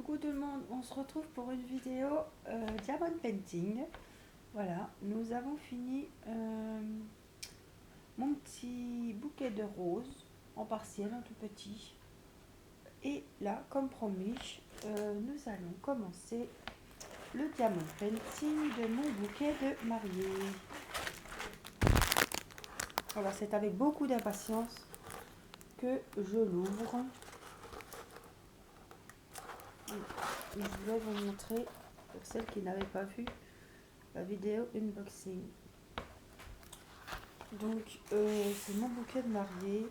Coucou tout le monde, on se retrouve pour une vidéo Diamond Painting. Voilà, nous avons fini mon petit bouquet de roses en partiel, en tout petit. Et là, comme promis, nous allons commencer le Diamond Painting de mon bouquet de mariée. Voilà, c'est avec beaucoup d'impatience que je l'ouvre. Je vais vous montrer, pour celles qui n'avaient pas vu la vidéo unboxing. Donc, c'est mon bouquet de mariée.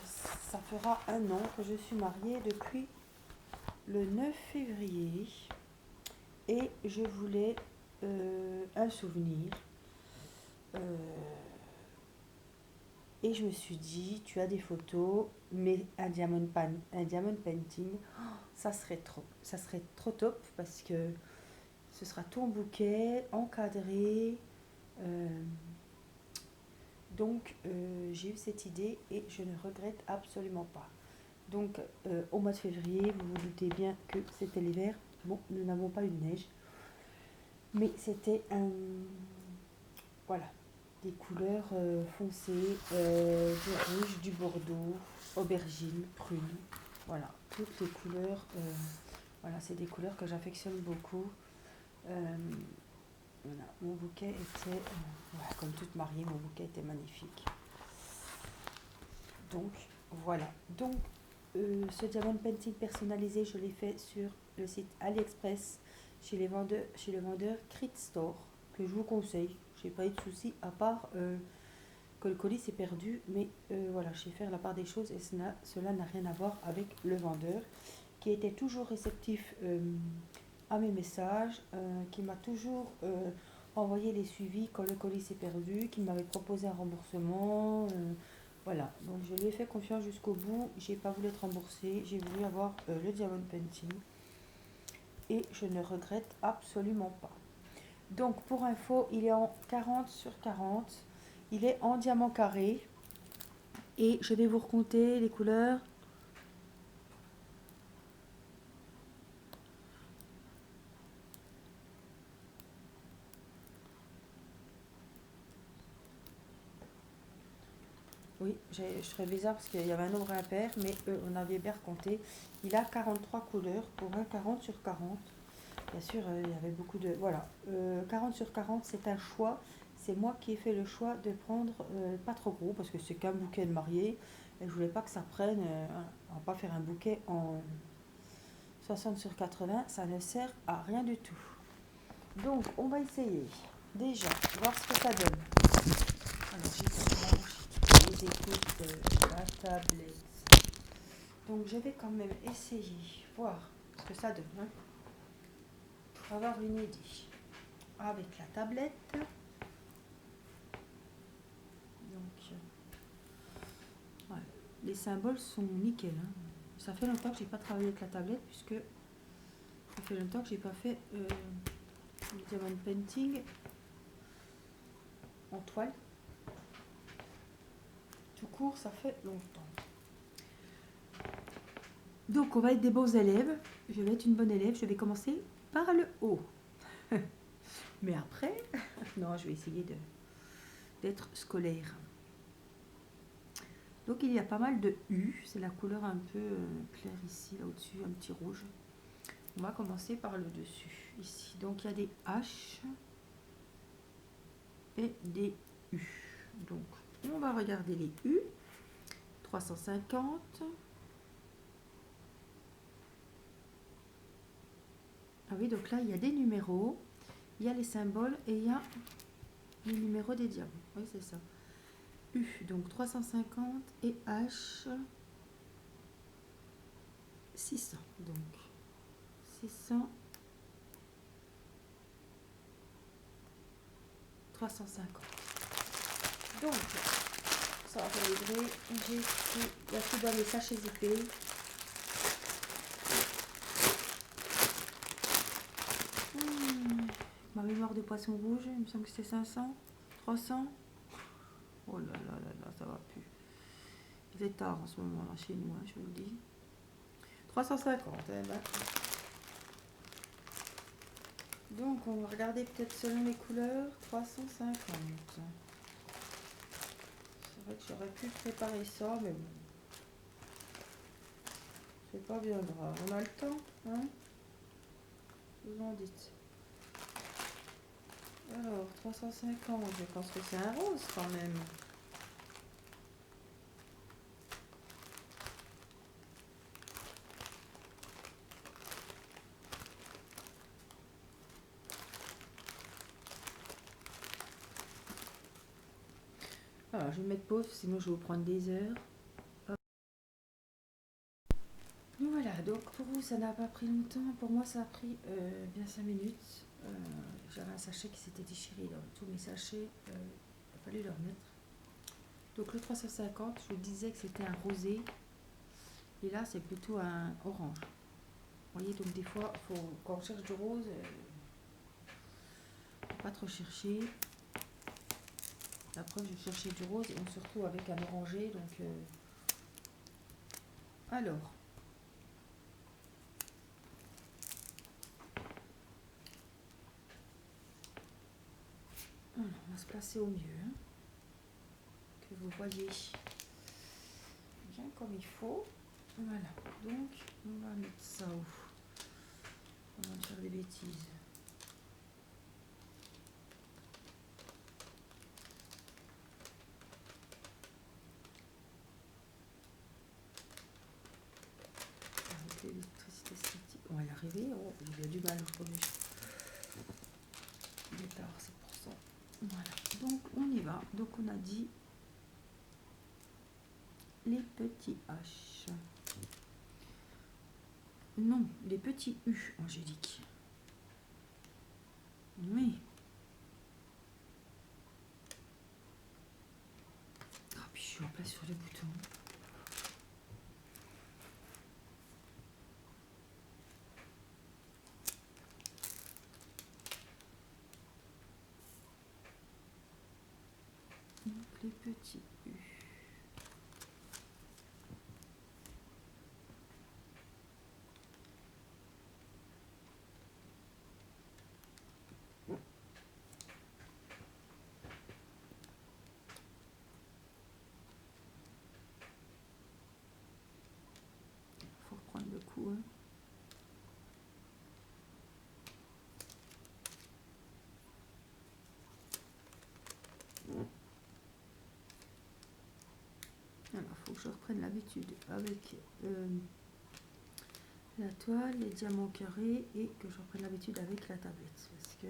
Ça fera 1 an que je suis mariée depuis le 9 février. Et je voulais un souvenir. Et je me suis dit, tu as des photos, mais un diamond painting, ça serait trop top parce que ce sera ton bouquet encadré. Donc j'ai eu cette idée et je ne regrette absolument pas. Donc au mois de février, vous vous doutez bien que c'était l'hiver. Bon, nous n'avons pas eu de neige, mais c'était voilà, des couleurs foncées, du rouge, du bordeaux, aubergine, prune. Voilà, toutes les couleurs. Voilà, c'est des couleurs que j'affectionne beaucoup. Voilà, mon bouquet était, voilà, comme toute mariée, mon bouquet était magnifique. Donc, voilà. Donc, ce diamond painting personnalisé, je l'ai fait sur le site AliExpress, chez le vendeur Crit Store, que je vous conseille. Je n'ai pas eu de soucis, à part que le colis s'est perdu. Mais voilà, je sais faire la part des choses et cela n'a rien à voir avec le vendeur, qui était toujours réceptif à mes messages, qui m'a toujours envoyé les suivis quand le colis s'est perdu, qui m'avait proposé un remboursement. Voilà, donc je lui ai fait confiance jusqu'au bout. J'ai pas voulu être remboursée, j'ai voulu avoir le diamond painting et je ne regrette absolument pas. Donc pour info, il est en 40x40, il est en diamant carré et je vais vous recompter les couleurs. Oui, je serais bizarre parce qu'il y avait un nombre impair, mais on avait bien recompté. Il a 43 couleurs pour un 40x40. Bien sûr, il y avait beaucoup de... Voilà, 40x40, c'est un choix. C'est moi qui ai fait le choix de prendre pas trop gros, parce que c'est qu'un bouquet de mariée. Et je voulais pas que ça prenne... on va pas faire un bouquet en 60x80, ça ne sert à rien du tout. Donc, on va essayer. Déjà, voir ce que ça donne. Alors, j'ai les écoutes de la tablette. Donc, je vais quand même essayer, voir ce que ça donne. Hein, pour avoir une idée. Avec la tablette. Donc, voilà. Les symboles sont nickel. Hein. Ça fait longtemps que j'ai pas travaillé avec la tablette, puisque ça fait longtemps que j'ai pas fait le diamond painting en toile. Tout court, ça fait longtemps. Donc, on va être des bons élèves. Je vais être une bonne élève. Je vais commencer par le haut. Mais après, non, je vais essayer d'être scolaire. Donc, il y a pas mal de U. C'est la couleur un peu claire ici, là au-dessus, un petit rouge. On va commencer par le dessus, ici. Donc, il y a des H et des U. Donc, on va regarder les U. 350. Ah oui, donc là, il y a des numéros, il y a les symboles et il y a les numéros des diamants. Oui, c'est ça. U, donc 350 et H, 600. Donc, 600, 350. Donc, ça va faire livrer. Il y a tout dans les sachets zippés. Ma mémoire de poisson rouge, il me semble que c'était 500, 300. Oh là là là là, ça va plus. Il est tard en ce moment là chez nous, hein, je vous le dis. 350. Eh ben. Donc, on va regarder peut-être selon les couleurs. 350. C'est vrai que j'aurais pu préparer ça, mais bon. C'est pas bien grave. On a le temps, hein? Vous en dites. Alors, 350, je pense que c'est un rose quand même. Alors, je vais mettre pause, sinon je vais vous prendre des heures. Voilà, donc pour vous, ça n'a pas pris longtemps. Pour moi, ça a pris bien 5 minutes. J'avais un sachet qui s'était déchiré dans tous mes sachets. Il a fallu le remettre. Donc le 350, je vous disais que c'était un rosé. Et là, c'est plutôt un orange. Vous voyez, donc des fois, quand on cherche du rose, faut pas trop chercher. La preuve, je cherchais du rose et on se retrouve avec un orangé. Donc, alors, on va se placer au mieux, hein, que vous voyez bien comme il faut. Voilà, donc on va mettre ça où? On va faire des bêtises. Avec l'électricité statique, on va y arriver. Oh, j'ai bien du mal aujourd'hui. Il est tard, c'est pour ça. Voilà, donc on y va. Donc on a dit les petits H. Non, les petits U, Angélique. Oui. Ah, puis je suis en place sur les boutons. Donc les petits U. Faut reprendre le coup, hein. Alors, il faut que je reprenne l'habitude avec la toile, les diamants carrés et que je reprenne l'habitude avec la tablette. Parce que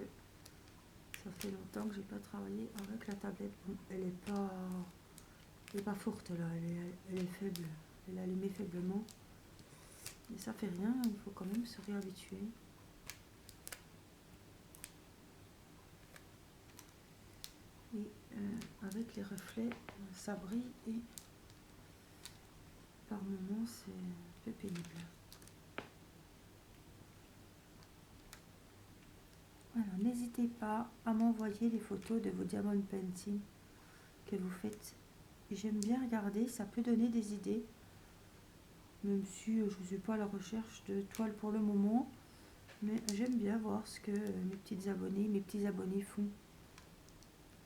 ça fait longtemps que j'ai pas travaillé avec la tablette. Bon, elle est pas forte là, elle est faible. Elle est allumée faiblement. Mais ça fait rien, il faut quand même se réhabituer. Et avec les reflets, ça brille et par moments c'est un peu pénible. Voilà, n'hésitez pas à m'envoyer les photos de vos diamond painting que vous faites. J'aime bien regarder, ça peut donner des idées. Même si je ne suis pas à la recherche de toiles pour le moment. Mais j'aime bien voir ce que mes petits abonnés font.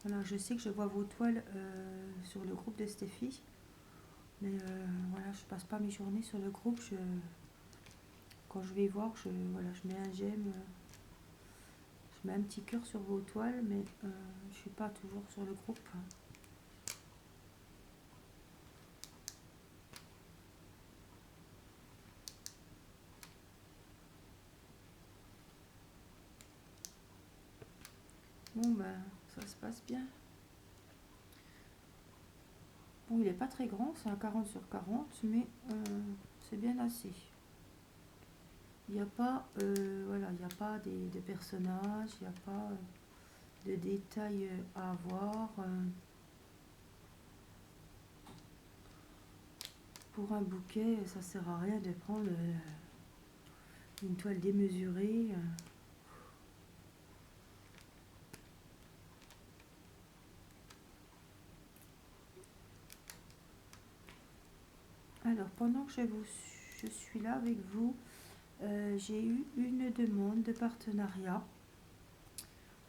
Voilà, je sais que je vois vos toiles sur le groupe de Steffi. Mais voilà, je passe pas mes journées sur le groupe. Quand je vais voir, voilà, je mets un j'aime. Je mets un petit cœur sur vos toiles, mais je suis pas toujours sur le groupe. Bon ben, ça se passe bien. Bon, il n'est pas très grand, c'est un 40 sur 40, mais c'est bien assez. Il n'y a pas, voilà, il n'y a pas de personnages, il n'y a pas de détails à avoir. Pour un bouquet, ça sert à rien de prendre une toile démesurée. Alors, pendant que je je suis là avec vous. J'ai eu une demande de partenariat.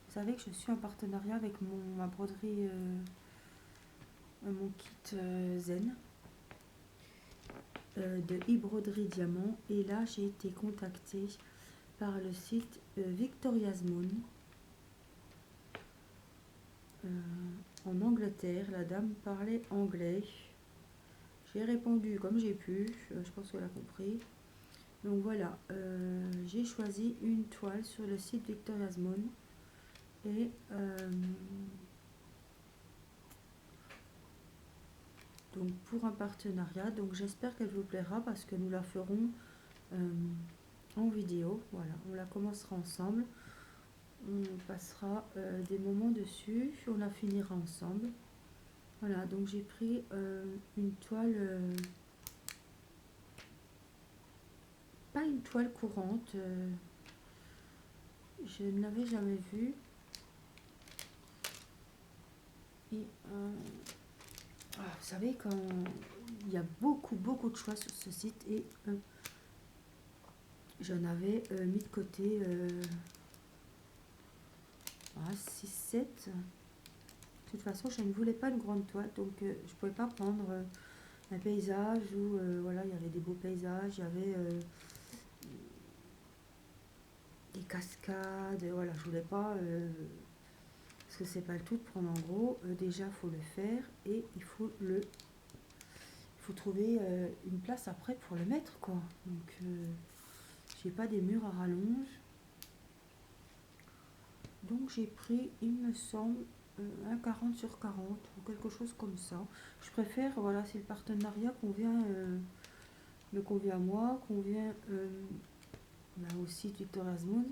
Vous savez que je suis en partenariat avec ma broderie, mon kit Zen de e-broderie diamant. Et là, j'ai été contactée par le site Victoria's Moon en Angleterre. La dame parlait anglais. J'ai répondu comme j'ai pu, je pense qu'elle a compris. Donc voilà, j'ai choisi une toile sur le site Victoria's Moon et donc pour un partenariat. Donc j'espère qu'elle vous plaira parce que nous la ferons en vidéo. Voilà, on la commencera ensemble. On passera des moments dessus, on la finira ensemble. Voilà, donc j'ai pris une toile, pas une toile courante, je ne l'avais jamais vue. Et vous savez, quand il y a beaucoup de choix sur ce site et j'en avais mis de côté 6-7. De toute façon, je ne voulais pas une grande toile, donc je ne pouvais pas prendre un paysage où voilà, il y avait des beaux paysages, il y avait des cascades, voilà, je voulais pas, parce que c'est pas le tout de prendre en gros, déjà il faut le faire et il faut trouver une place après pour le mettre, quoi. Donc j'ai pas des murs à rallonge, donc j'ai pris, il me semble, un 40 sur 40 ou quelque chose comme ça. Je préfère, voilà, si le partenariat me convient à moi, convient au site Victoria's Moon,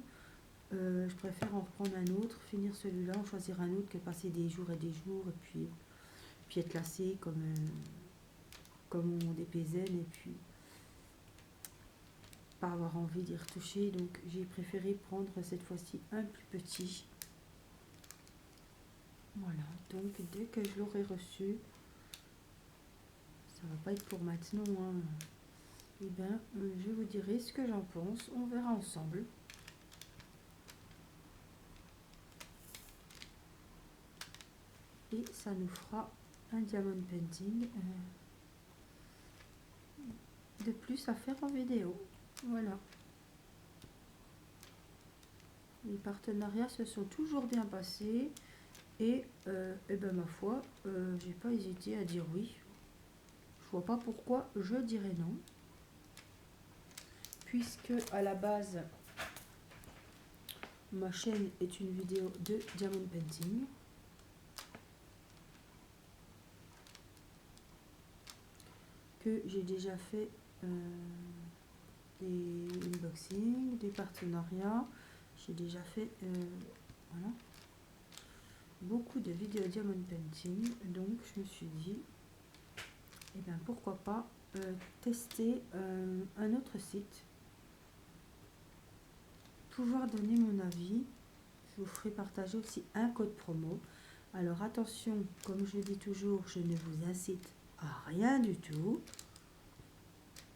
je préfère en reprendre un autre, finir celui-là, en choisir un autre que passer des jours et puis être lassé comme mon DPZN et puis pas avoir envie d'y retoucher. Donc j'ai préféré prendre cette fois-ci un plus petit. Voilà, donc dès que je l'aurai reçu, ça va pas être pour maintenant, hein. Et ben je vous dirai ce que j'en pense, on verra ensemble. Et ça nous fera un diamond painting de plus à faire en vidéo. Voilà. Les partenariats se sont toujours bien passés et ben ma foi, j'ai pas hésité à dire oui. Je vois pas pourquoi je dirais non, puisque à la base ma chaîne est une vidéo de diamond painting. Que j'ai déjà fait des unboxings, des partenariats. J'ai déjà fait voilà, beaucoup de vidéos diamond painting. Donc je me suis dit, et bien pourquoi pas tester un autre site, pouvoir donner mon avis. Je vous ferai partager aussi un code promo. Alors attention, comme je dis toujours, je ne vous incite à rien du tout.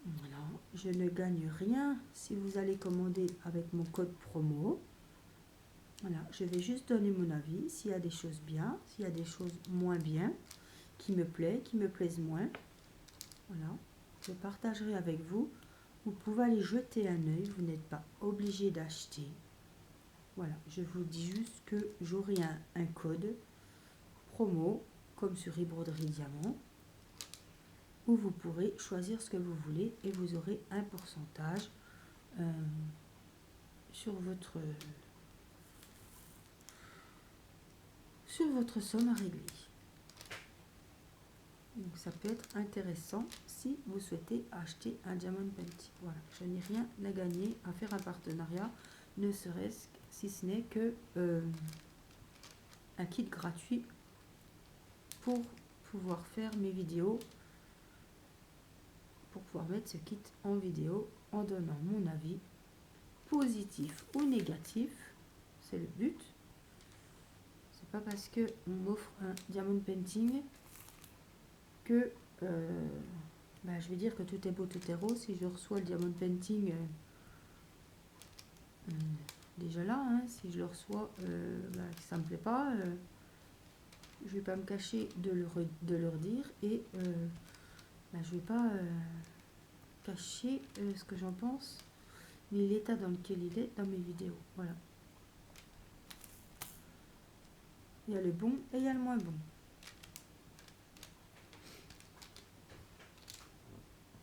Voilà, je ne gagne rien si vous allez commander avec mon code promo. Voilà, je vais juste donner mon avis, s'il y a des choses bien, s'il y a des choses moins bien, qui me plaisent moins. Voilà, je partagerai avec vous. Vous pouvez aller jeter un œil, vous n'êtes pas obligé d'acheter. Voilà, je vous dis juste que j'aurai un code promo, comme sur e-broderie diamant, où vous pourrez choisir ce que vous voulez et vous aurez un pourcentage sur votre somme à régler. Donc ça peut être intéressant si vous souhaitez acheter un diamond painting. Voilà, je n'ai rien à gagner à faire un partenariat, ne serait-ce si ce n'est que un kit gratuit pour pouvoir faire mes vidéos, pour pouvoir mettre ce kit en vidéo en donnant mon avis positif ou négatif. C'est le but. C'est pas parce que on m'offre un diamond painting que bah, je vais dire que tout est beau, tout est rose. Si je reçois le diamond painting, déjà là, hein, si je le reçois, bah, que ça me plaît pas, je vais pas me cacher de leur dire et bah, je vais pas cacher ce que j'en pense, mais l'état dans lequel il est dans mes vidéos. Voilà. Il y a le bon et il y a le moins bon.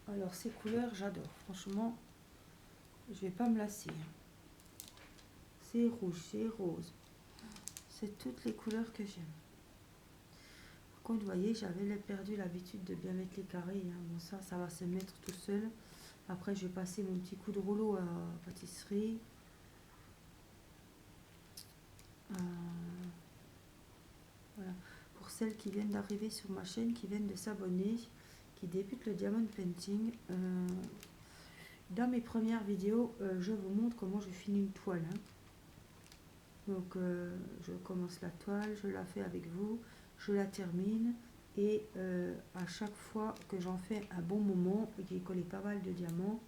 Alors ces couleurs, j'adore. Franchement, je vais pas me lasser. C'est rouge, c'est rose. C'est toutes les couleurs que j'aime. Par contre, vous voyez, j'avais perdu l'habitude de bien mettre les carrés. Hein. Bon, ça va se mettre tout seul. Après, je vais passer mon petit coup de rouleau à pâtisserie. Voilà. Pour celles qui viennent d'arriver sur ma chaîne, qui viennent de s'abonner, qui débutent le diamond painting, dans mes premières vidéos, je vous montre comment je finis une toile. Hein. Donc, je commence la toile, je la fais avec vous, je la termine. Et à chaque fois que j'en fais un bon moment et qu'il est collé pas mal de diamants,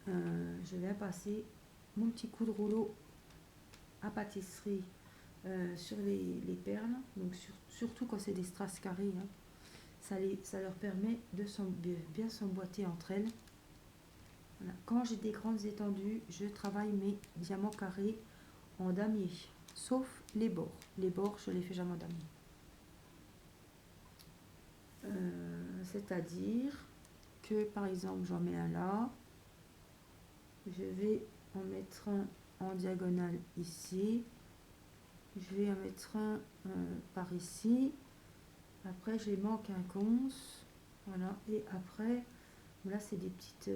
je viens passer mon petit coup de rouleau à pâtisserie sur les perles. Donc surtout quand c'est des strass carrés, hein, ça leur permet de bien s'emboîter entre elles. Voilà. Quand j'ai des grandes étendues, je travaille mes diamants carrés en damier, sauf les bords. Les bords, je les fais jamais en damier. C'est-à-dire que par exemple j'en mets un là, je vais en mettre un en diagonale ici, je vais en mettre un par ici, après je manque un conce, voilà, et après là c'est des petites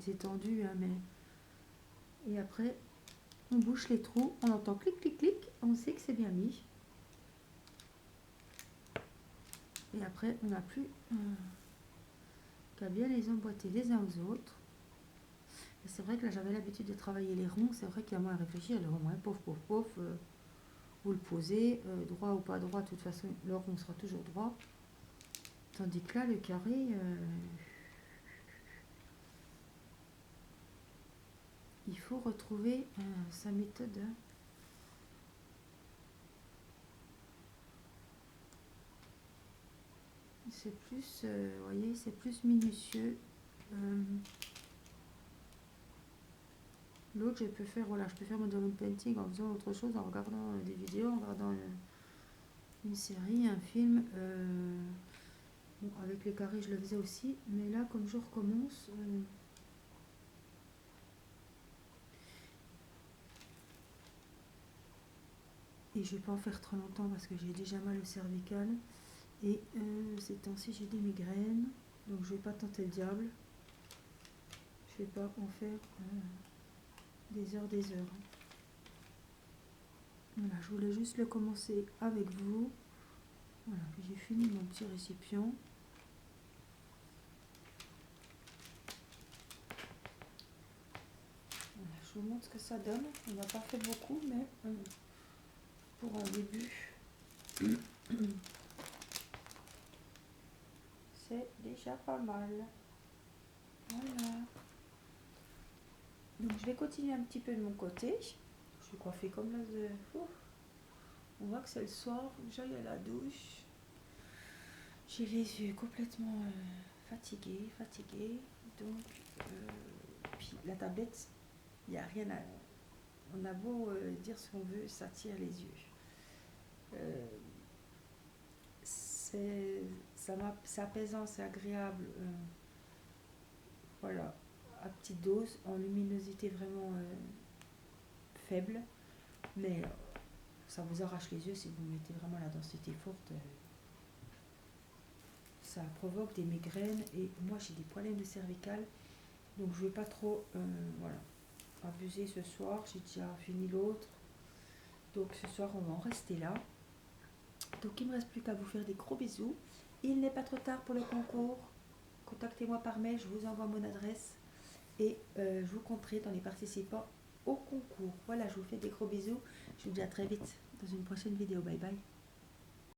étendues, hein, mais et après on bouche les trous, on entend clic clic clic, on sait que c'est bien mis. Et après, on n'a plus qu'à bien les emboîter les uns aux autres. Et c'est vrai que là, j'avais l'habitude de travailler les ronds. C'est vrai qu'il y a moins à réfléchir. Le rond, hein, pof, pof, pof. Vous le posez, droit ou pas droit. De toute façon, le rond sera toujours droit. Tandis que là, le carré, il faut retrouver sa méthode. Hein. C'est plus, vous voyez, c'est plus minutieux. L'autre, je peux faire, voilà, je peux faire mon diamond painting en faisant autre chose, en regardant des vidéos, en regardant une série, un film. Bon, avec les carrés, je le faisais aussi, mais là, comme je recommence, et je vais pas en faire trop longtemps parce que j'ai déjà mal au cervical. Et ces temps-ci, j'ai des migraines, donc je vais pas tenter le diable. Je vais pas en faire des heures, des heures. Voilà, je voulais juste le commencer avec vous. Voilà, j'ai fini mon petit récipient. Voilà, je vous montre ce que ça donne. On n'a pas fait beaucoup, mais pour un début, c'est déjà pas mal. Voilà. Donc je vais continuer un petit peu de mon côté. Je suis coiffée comme l'as de... On voit que c'est le soir, j'aille à la douche. J'ai les yeux complètement fatigués. Donc, puis la tablette, il n'y a rien à... On a beau dire ce qu'on veut, ça tire les yeux. C'est apaisant, c'est agréable. Voilà, à petite dose, en luminosité vraiment faible. Mais ça vous arrache les yeux si vous mettez vraiment la densité forte. Ça provoque des migraines et moi j'ai des problèmes de cervical. Donc je ne vais pas trop voilà, abuser ce soir. J'ai déjà fini l'autre. Donc ce soir on va en rester là. Donc il ne me reste plus qu'à vous faire des gros bisous. Il n'est pas trop tard pour le concours. Contactez-moi par mail, je vous envoie mon adresse. Et je vous compterai dans les participants au concours. Voilà, je vous fais des gros bisous. Je vous dis à très vite dans une prochaine vidéo. Bye bye.